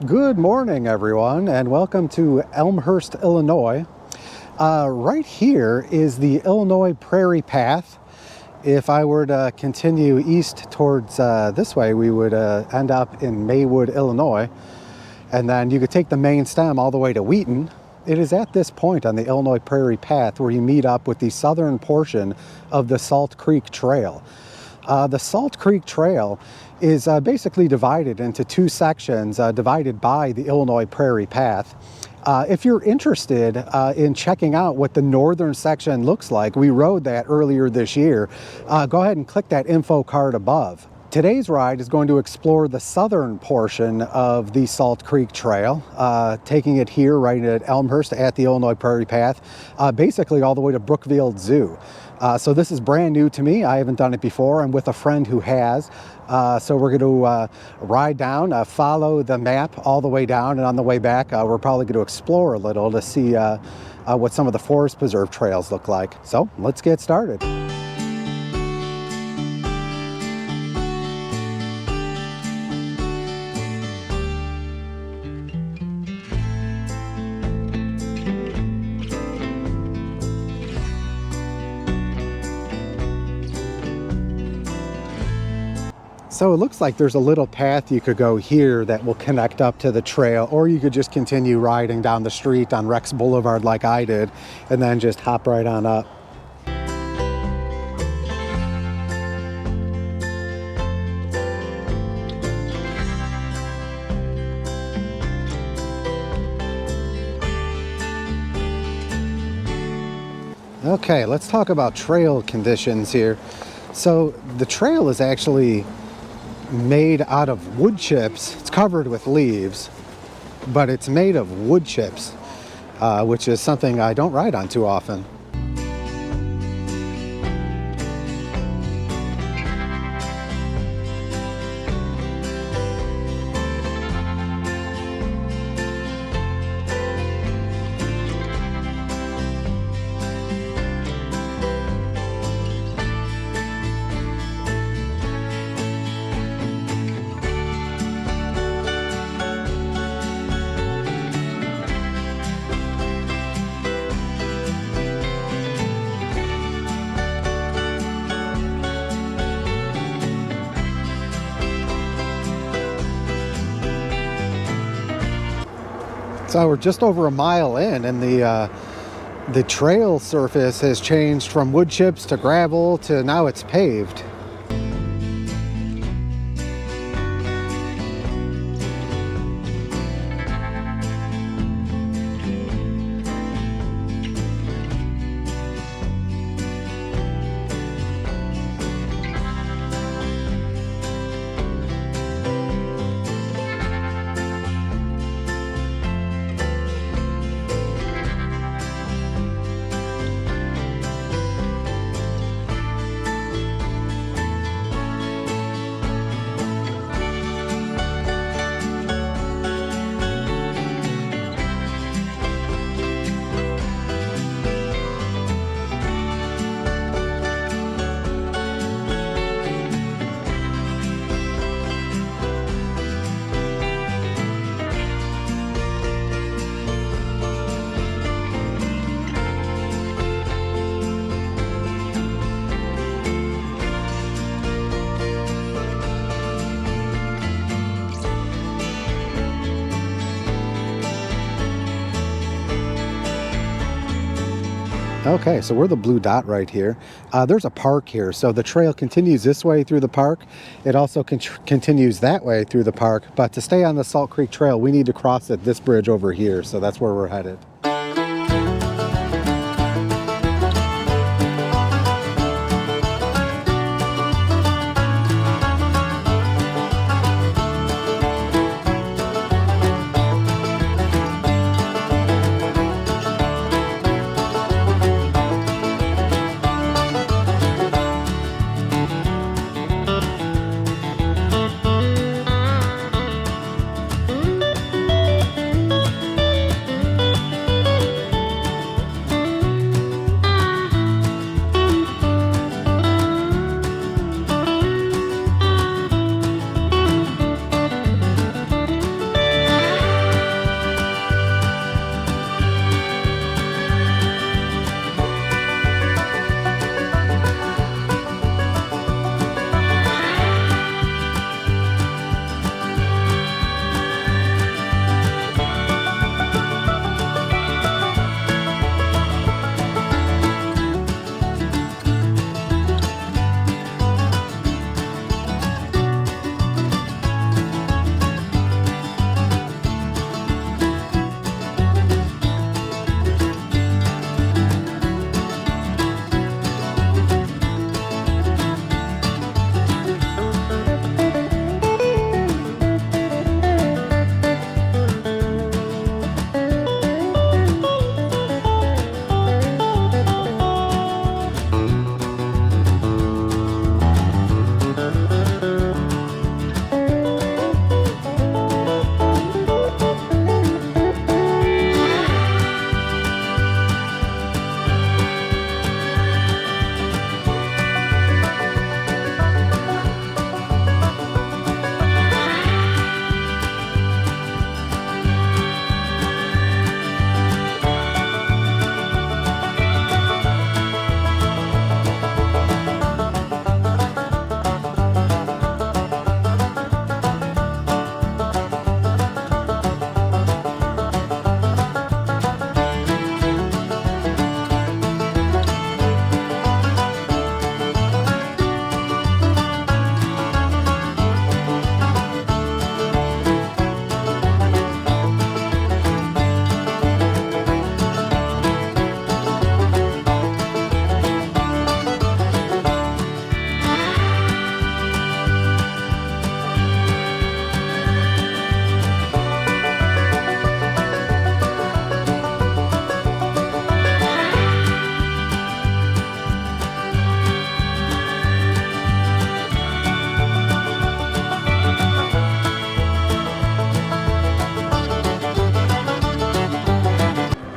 Good morning, everyone, and welcome to Elmhurst, Illinois. Right here is the Illinois Prairie path. If I were to continue east towards this way, we would end up in Maywood, Illinois, and then you could take the main stem all the way to Wheaton. It is at this point on the Illinois Prairie path where you meet up with the southern portion of the Salt Creek Trail. The Salt Creek Trail is basically divided into two sections, divided by the Illinois Prairie Path. If you're interested in checking out what the northern section looks like, we rode that earlier this year. Go ahead and click that info card above. Today's ride is going to explore the southern portion of the Salt Creek Trail, taking it here right at Elmhurst at the Illinois Prairie Path, basically all the way to Brookfield Zoo. So this is brand new to me. I haven't done it before. I'm with a friend who has. So we're going to ride down, follow the map all the way down, and on the way back, we're probably going to explore a little to see what some of the forest preserve trails look like. So let's get started. So it looks like there's a little path you could go here that will connect up to the trail, or you could just continue riding down the street on Rex Boulevard like I did, and then just hop right on up. Okay, let's talk about trail conditions here. So the trail is actually made out of wood chips. It's covered with leaves, but it's made of wood chips, which is something I don't ride on too often. So we're just over a mile in, and the trail surface has changed from wood chips to gravel to now it's paved. Okay, so we're the blue dot right here. There's a park here, so the trail continues this way through the park. It also continues that way through the park, but to stay on the Salt Creek Trail, we need to cross at this bridge over here, so that's where we're headed.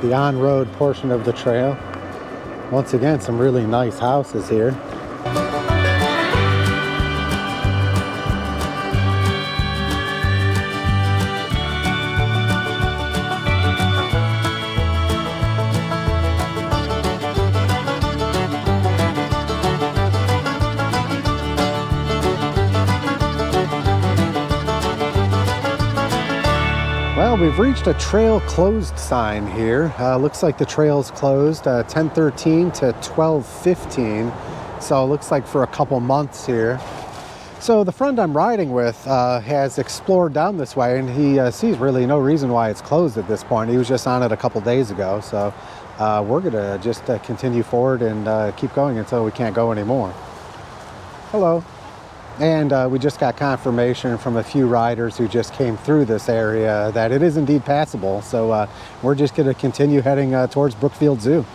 the on-road portion of the trail. Once again, some really nice houses here. Well, we've reached a trail closed sign here. Looks like the trail's closed 10:13 to 12:15. So it looks like for a couple months here. So the friend I'm riding with has explored down this way, and he sees really no reason why it's closed at this point. He was just on it a couple days ago. So we're gonna just continue forward and keep going until we can't go anymore. Hello. And we just got confirmation from a few riders who just came through this area that it is indeed passable. So we're just going to continue heading towards Brookfield Zoo.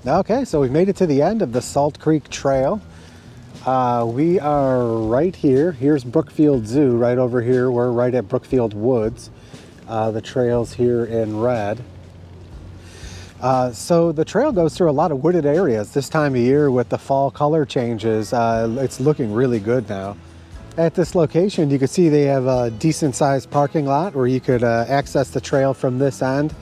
Okay, so we've made it to the end of the Salt Creek Trail. We are right here. Here's Brookfield Zoo right over here. We're right at Brookfield Woods. The trail's here in red. So the trail goes through a lot of wooded areas this time of year with the fall color changes. It's looking really good now. At this location, you can see they have a decent sized parking lot where you could access the trail from this end.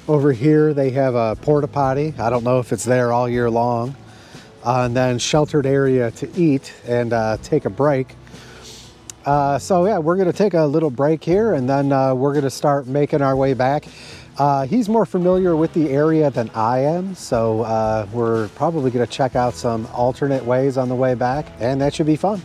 Over here, they have a porta potty. I don't know if it's there all year long. And then sheltered area to eat and take a break. So yeah, we're gonna take a little break here and then we're gonna start making our way back. He's more familiar with the area than I am, so we're probably gonna check out some alternate ways on the way back, and that should be fun.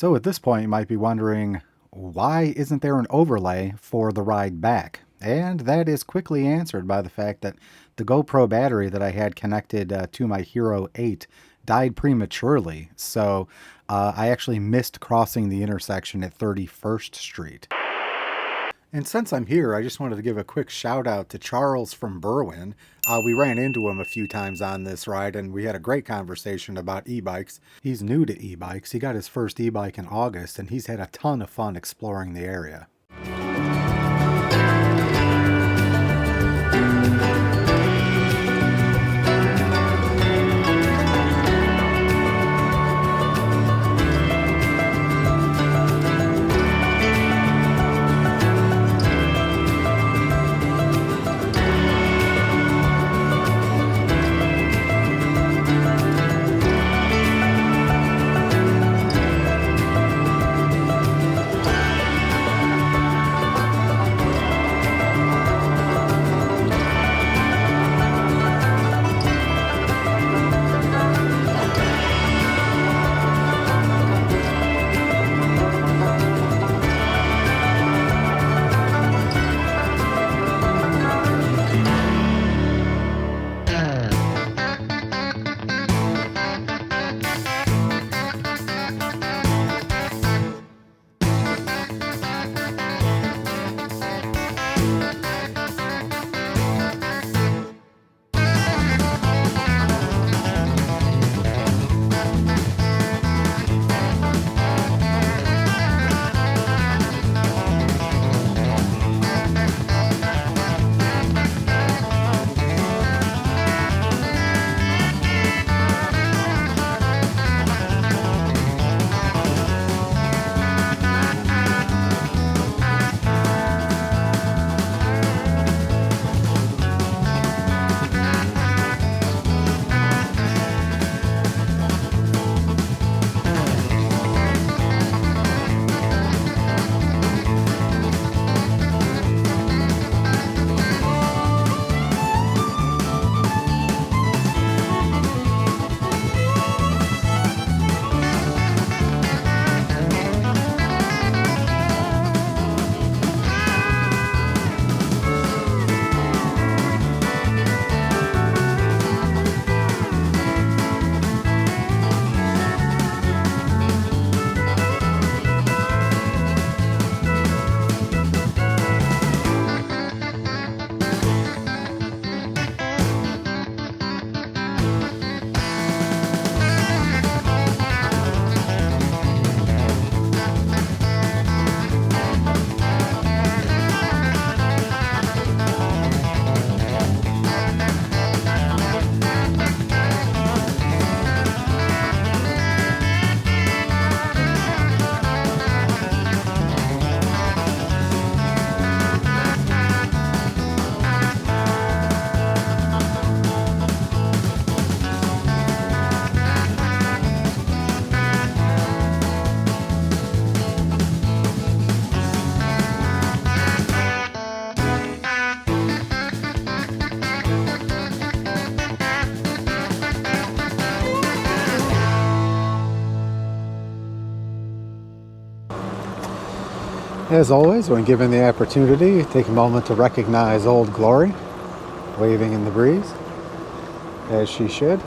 So at this point, you might be wondering, why isn't there an overlay for the ride back? And that is quickly answered by the fact that the GoPro battery that I had connected to my Hero 8 died prematurely. So I actually missed crossing the intersection at 31st Street. And since I'm here, I just wanted to give a quick shout out to Charles from Berwyn. We ran into him a few times on this ride and we had a great conversation about e-bikes. He's new to e-bikes. He got his first e-bike in August and he's had a ton of fun exploring the area. As always, when given the opportunity, take a moment to recognize Old Glory, waving in the breeze, as she should.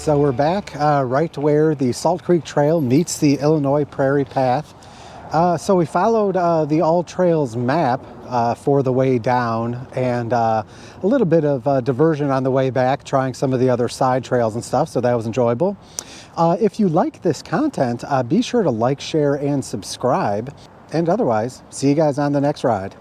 right, so we're back right where the Salt Creek Trail meets the Illinois Prairie Path. So we followed the AllTrails map for the way down, and a little bit of diversion on the way back, trying some of the other side trails and stuff, so that was enjoyable. If you like this content, be sure to like, share, and subscribe. And otherwise, see you guys on the next ride.